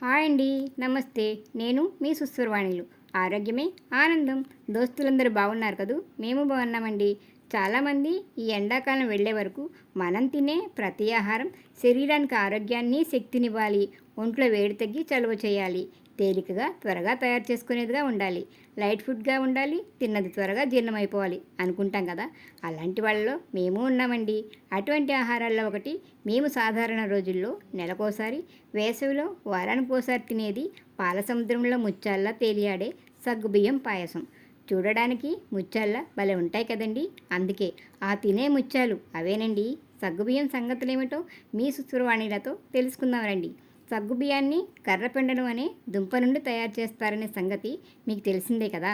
Hi అండి. నమస్తే. నేను మీ సుస్వరవాణిలు. ఆరోగ్యమే ఆనందం. దోస్తులందరూ బాగున్నారు కదూ! మేము బాగున్నామండి. చాలామంది ఈ ఎండాకాలం వెళ్ళే వరకు మనం తినే ప్రతి ఆహారం శరీరానికి ఆరోగ్యాన్ని, శక్తినివ్వాలి. ఒంట్లో వేడి తగ్గి చలువ చేయాలి. తేలికగా, త్వరగా తయారు చేసుకునేదిగా ఉండాలి. లైట్ ఫుడ్గా ఉండాలి. తిన్నది త్వరగా జీర్ణమైపోవాలి అనుకుంటాం కదా! అలాంటి వాళ్ళలో మేము ఉన్నామండి. అటువంటి ఆహారాల్లో ఒకటి మేము సాధారణ రోజుల్లో నెలకోసారి, వేసవిలో వారానికోసారి తినేది పాల సముద్రంలో ముత్యాల్లా తేలియాడే సగ్గుబియ్యం పాయసం. చూడడానికి ముత్యాల్లా భలే ఉంటాయి కదండి. అందుకే ఆ తినే ముత్యాలు అవేనండి. సగ్గుబియ్యం సంగతులేమిటో మీ సుస్వరవాణిలతో తెలుసుకుందాం రండి. సగ్గుబియ్యాన్ని కర్రపెండలం అనే దుంప నుండి తయారు చేస్తారనే సంగతి మీకు తెలిసిందే కదా.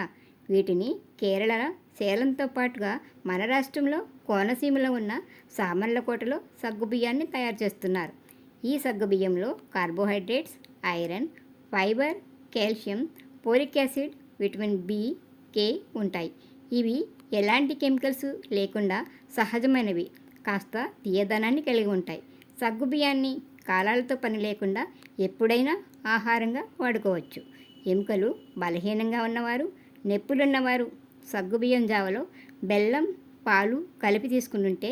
వీటిని కేరళ, సేలంతో పాటుగా మన రాష్ట్రంలో కోనసీమలో ఉన్న సామర్లకోటలో సగ్గుబియ్యాన్ని తయారు చేస్తున్నారు. ఈ సగ్గుబియ్యంలో carbohydrates, iron, fibre, calcium, folic acid, vitamin B, K ఉంటాయి. ఇవి ఎలాంటి కెమికల్స్ లేకుండా సహజమైనవి. కాస్త తీయదనాన్ని కలిగి ఉంటాయి. సగ్గుబియ్యాన్ని కాలాలతో పని లేకుండా ఎప్పుడైనా ఆహారంగా వాడుకోవచ్చు. ఎముకలు బలహీనంగా ఉన్నవారు, నొప్పులున్నవారు సగ్గుబియ్యం జావలో బెల్లం, పాలు కలిపి తీసుకుంటుంటే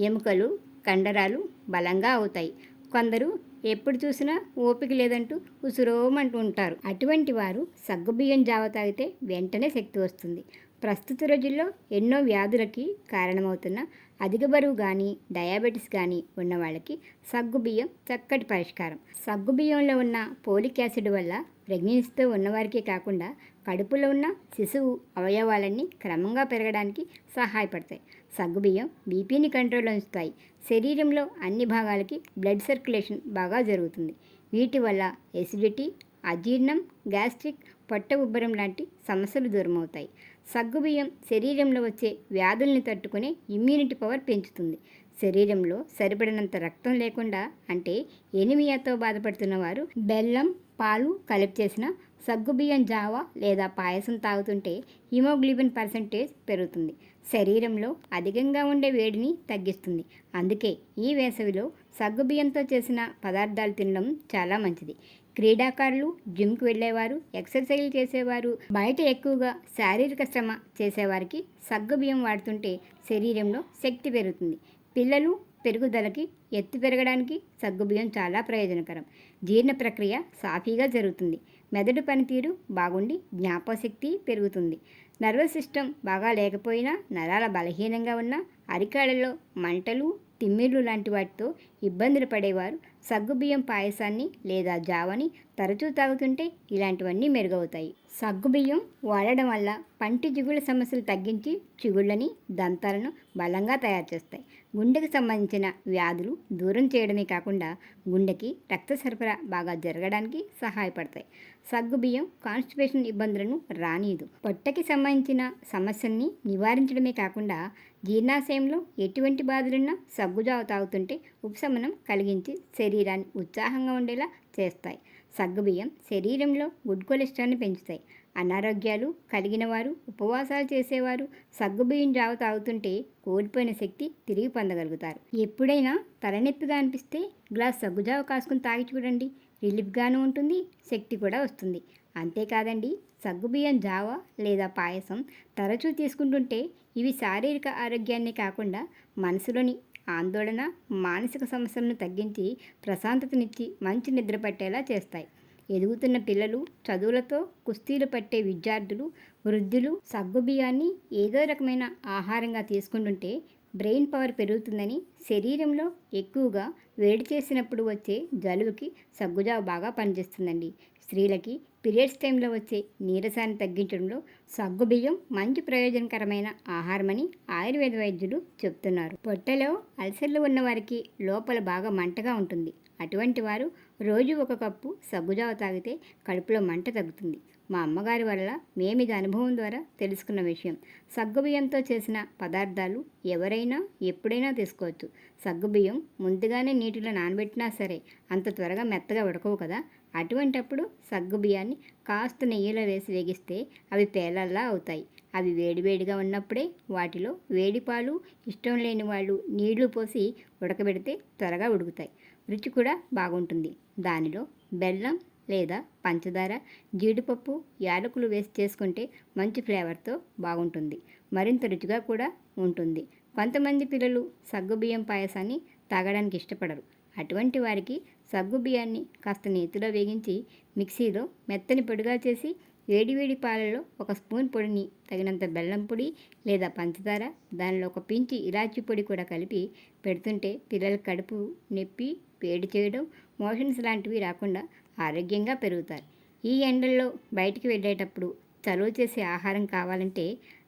ఎముకలు, కండరాలు బలంగా అవుతాయి. కొందరు ఎప్పుడు చూసినా ఓపిక లేదంటూ ఉసురోమంటూ ఉంటారు. అటువంటి వారు సగ్గుబియ్యం జావ తాగితే వెంటనే శక్తి వస్తుంది. ప్రస్తుత రోజుల్లో ఎన్నో వ్యాధులకి కారణమవుతున్న అధిక బరువు కానీ, డయాబెటీస్ కానీ ఉన్న వాళ్ళకి సగ్గుబియ్యం చక్కటి పరిష్కారం. సగ్గుబియ్యంలో ఉన్న పోలిక్ యాసిడ్ వల్ల ప్రెగ్నెన్సీతో ఉన్నవారికే కాకుండా కడుపులో ఉన్న శిశువు అవయవాలన్నీ క్రమంగా పెరగడానికి సహాయపడతాయి. సగ్గుబియ్యం బీపీని కంట్రోల్లో ఉంచుతాయి. శరీరంలో అన్ని భాగాలకి బ్లడ్ సర్క్యులేషన్ బాగా జరుగుతుంది. వీటి వల్ల ఎసిడిటీ, అజీర్ణం, గ్యాస్ట్రిక్, పొట్ట ఉబ్బరం లాంటి సమస్యలు దూరమవుతాయి. సగ్గుబియ్యం శరీరంలో వచ్చే వ్యాధుల్ని తట్టుకునే ఇమ్యూనిటీ పవర్ పెంచుతుంది. శరీరంలో సరిపడినంత రక్తం లేకుండా అంటే ఎనిమియాతో బాధపడుతున్న వారు బెల్లం, పాలు కలిపి చేసిన సగ్గుబియ్యం జావ లేదా పాయసం తాగుతుంటే హిమోగ్లోబిన్ పర్సెంటేజ్ పెరుగుతుంది. శరీరంలో అధికంగా ఉండే వేడిని తగ్గిస్తుంది. అందుకే ఈ వేసవిలో సగ్గుబియ్యంతో చేసిన పదార్థాలు తినడం చాలా మంచిది. క్రీడాకారులు, జిమ్కి వెళ్ళేవారు, ఎక్సర్సైజ్లు చేసేవారు, బయట ఎక్కువగా శారీరక శ్రమ చేసేవారికి సగ్గుబియ్యం వాడుతుంటే శరీరంలో శక్తి పెరుగుతుంది. పిల్లలు పెరుగుదలకి, ఎత్తు పెరగడానికి సగ్గుబియ్యం చాలా ప్రయోజనకరం. జీర్ణ ప్రక్రియ సాఫీగా జరుగుతుంది. మెదడు పనితీరు బాగుండి జ్ఞాపకశక్తి పెరుగుతుంది. నర్వస్ సిస్టమ్ బాగా లేకపోయినా, నరాల బలహీనంగా ఉన్న, అరికాళ్ళలో మంటలు, తిమ్మిర్లు లాంటి వాటితో ఇబ్బందులు పడేవారు సగ్గుబియ్యం పాయసాన్ని లేదా జావని తరచూ తాగుతుంటే ఇలాంటివన్నీ మెరుగవుతాయి. సగ్గుబియ్యం వాడడం వల్ల పంటి జిగుళ్ళ సమస్యలు తగ్గించి చిగుళ్ళని, దంతాలను బలంగా తయారు చేస్తాయి. గుండెకు సంబంధించిన వ్యాధులు దూరం చేయడమే కాకుండా గుండెకి రక్త సరఫరా బాగా జరగడానికి సహాయపడతాయి. సగ్గుబియ్యం కాన్స్టిపేషన్ ఇబ్బందులను రానీయదు. పొట్టకి సంబంధించిన సమస్యల్ని నివారించడమే కాకుండా జీర్ణాశయంలో ఎటువంటి బాధలున్నా సగ్గుజావ తాగుతుంటే ఉపశమనం కలిగించి శరీరాన్ని ఉత్సాహంగా ఉండేలా చేస్తాయి. సగ్గుబియ్యం శరీరంలో గుడ్ కొలెస్ట్రాల్ని పెంచుతాయి. అనారోగ్యాలు కలిగిన వారు, ఉపవాసాలు చేసేవారు సగ్గుబియ్యం జావ తాగుతుంటే కోల్పోయిన శక్తి తిరిగి పొందగలుగుతారు. ఎప్పుడైనా తలనొప్పిగా అనిపిస్తే గ్లాస్ సగ్గుజావ కాసుకుని తాగి చూడండి. రిలీఫ్గాను ఉంటుంది, శక్తి కూడా వస్తుంది. అంతేకాదండి, సగ్గుబియ్యం జావ లేదా పాయసం తరచూ తీసుకుంటుంటే ఇవి శారీరక ఆరోగ్యాన్ని కాకుండా మనసులోని ఆందోళన, మానసిక సమస్యలను తగ్గించి ప్రశాంతతనిచ్చి మంచి నిద్ర పట్టేలా చేస్తాయి. ఎదుగుతున్న పిల్లలు, చదువులతో కుస్తీలు పట్టే విద్యార్థులు, వృద్ధులు సగ్గుబియ్యాన్ని ఏదో రకమైన ఆహారంగా తీసుకుంటుంటే బ్రెయిన్ పవర్ పెరుగుతుందని, శరీరంలో ఎక్కువగా వేడి చేసినప్పుడు వచ్చే జలుబుకి సగ్గుజావ బాగా పనిచేస్తుందండి. స్త్రీలకి పీరియడ్స్ టైంలో వచ్చే నీరసాన్ని తగ్గించడంలో సగ్గుబియ్యం మంచి ప్రయోజనకరమైన ఆహారమని ఆయుర్వేద వైద్యులు చెప్తున్నారు. పొట్టలో అల్సర్లు ఉన్నవారికి లోపల బాగా మంటగా ఉంటుంది. అటువంటి వారు రోజు 1 కప్పు సగ్గుజావ తాగితే కడుపులో మంట తగ్గుతుంది. మా అమ్మగారి వల్ల మేమిది అనుభవం ద్వారా తెలుసుకున్న విషయం. సగ్గుబియ్యంతో చేసిన పదార్థాలు ఎవరైనా ఎప్పుడైనా తీసుకోవచ్చు. సగ్గుబియ్యం ముందుగానే నీటిలో నానబెట్టినా సరే అంత త్వరగా మెత్తగా ఉడకవు కదా. అటువంటప్పుడు సగ్గుబియ్యాన్ని కాస్త నెయ్యిలో వేసి వేగిస్తే అవి పేలల్లా అవుతాయి. అవి వేడివేడిగా ఉన్నప్పుడే వాటిలో వేడి పాలు, ఇష్టం లేని వాళ్ళు నీళ్లు పోసి ఉడకబెడితే త్వరగా ఉడుకుతాయి. రుచి కూడా బాగుంటుంది. దానిలో బెల్లం, లేదా పంచదార, జీడిపప్పు, యాలకులు వేసి చేసుకుంటే మంచి ఫ్లేవర్తో బాగుంటుంది. మరింత రుచిగా కూడా ఉంటుంది. కొంతమంది పిల్లలు సగ్గుబియ్యం పాయసాన్ని తాగడానికి ఇష్టపడరు. అటువంటి వారికి సగ్గుబియ్యాన్ని కాస్త నేతిలో వేగించి మిక్సీలో మెత్తని పొడిగా చేసి వేడివేడి పాలలో ఒక స్పూన్ పొడిని, తగినంత బెల్లం పొడి లేదా పంచదార, దానిలో ఒక పించి ఇలాచీ పొడి కూడా కలిపి పెడుతుంటే పిల్లల కడుపు నొప్పి, వేడి చేయడం, మోషన్స్ లాంటివి రాకుండా ఆరోగ్యంగా పెరుగుతారు. ఈ ఎండల్లో బయటికి వెళ్ళేటప్పుడు చలువ చేసే ఆహారం కావాలంటే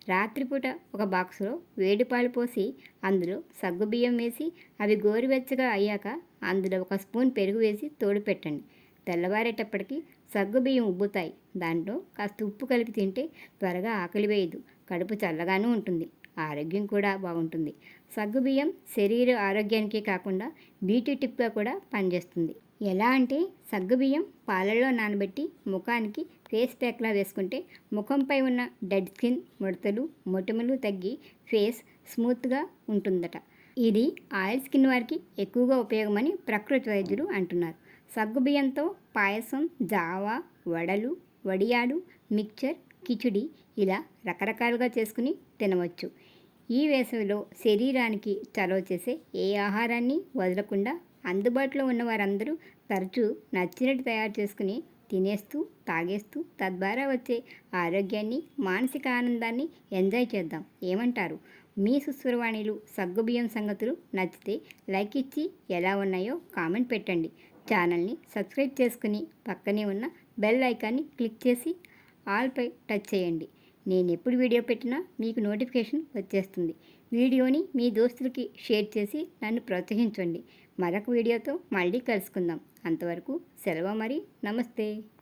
రాత్రిపూట ఒక బాక్సులో వేడి పాలు పోసి అందులో సగ్గుబియ్యం వేసి అవి గోరువెచ్చగా అయ్యాక అందులో ఒక స్పూన్ పెరుగు వేసి తోడు పెట్టండి. తెల్లవారేటప్పటికి సగ్గుబియ్యం ఉబ్బుతాయి. దాంట్లో కాస్త ఉప్పు కలిపి తింటే త్వరగా ఆకలి వేయదు, కడుపు చల్లగానూ ఉంటుంది, ఆరోగ్యం కూడా బాగుంటుంది. సగ్గుబియ్యం శరీర ఆరోగ్యానికే కాకుండా బ్యూటీ టిప్గా కూడా పనిచేస్తుంది. ఎలా అంటే సగ్గుబియ్యం పాలల్లో నానబెట్టి ముఖానికి ఫేస్ ప్యాక్లా వేసుకుంటే ముఖంపై ఉన్న డెడ్ స్కిన్, ముడతలు, మొటిమలు తగ్గి ఫేస్ స్మూత్గా ఉంటుందట. ఇది ఆయిల్ స్కిన్ వారికి ఎక్కువగా ఉపయోగమని ప్రకృతి వైద్యులు అంటున్నారు. సగ్గుబియ్యంతో పాయసం, జావా, వడలు, వడియాలు, మిక్చర్, కిచిడి ఇలా రకరకాలుగా చేసుకుని తినవచ్చు. ఈ వేసవిలో శరీరానికి చలవ చేసే ఏ ఆహారాన్ని వదలకుండా అందుబాటులో ఉన్న వారందరూ తరచూ నచ్చినట్టు తయారు చేసుకుని తినేస్తూ, తాగేస్తూ తద్వారా వచ్చే ఆరోగ్యాన్ని, మానసిక ఆనందాన్ని ఎంజాయ్ చేద్దాం. ఏమంటారు? మీ సుస్వరవాణిలు సగ్గుబియ్యం సంగతులు నచ్చితే లైక్ ఇచ్చి ఎలా ఉన్నాయో కామెంట్ పెట్టండి. ఛానల్ని సబ్స్క్రైబ్ చేసుకుని పక్కనే ఉన్న బెల్ ఐకాన్ని క్లిక్ చేసి ఆల్పై టచ్ చేయండి. నేను ఎప్పుడు వీడియో పెట్టినా మీకు నోటిఫికేషన్ వచ్చేస్తుంది. వీడియోని మీ దోస్తులకి షేర్ చేసి నన్ను ప్రోత్సహించండి. మరొక వీడియోతో మళ్ళీ కలుసుకుందాం. అంతవరకు సెలవు మరి. నమస్తే.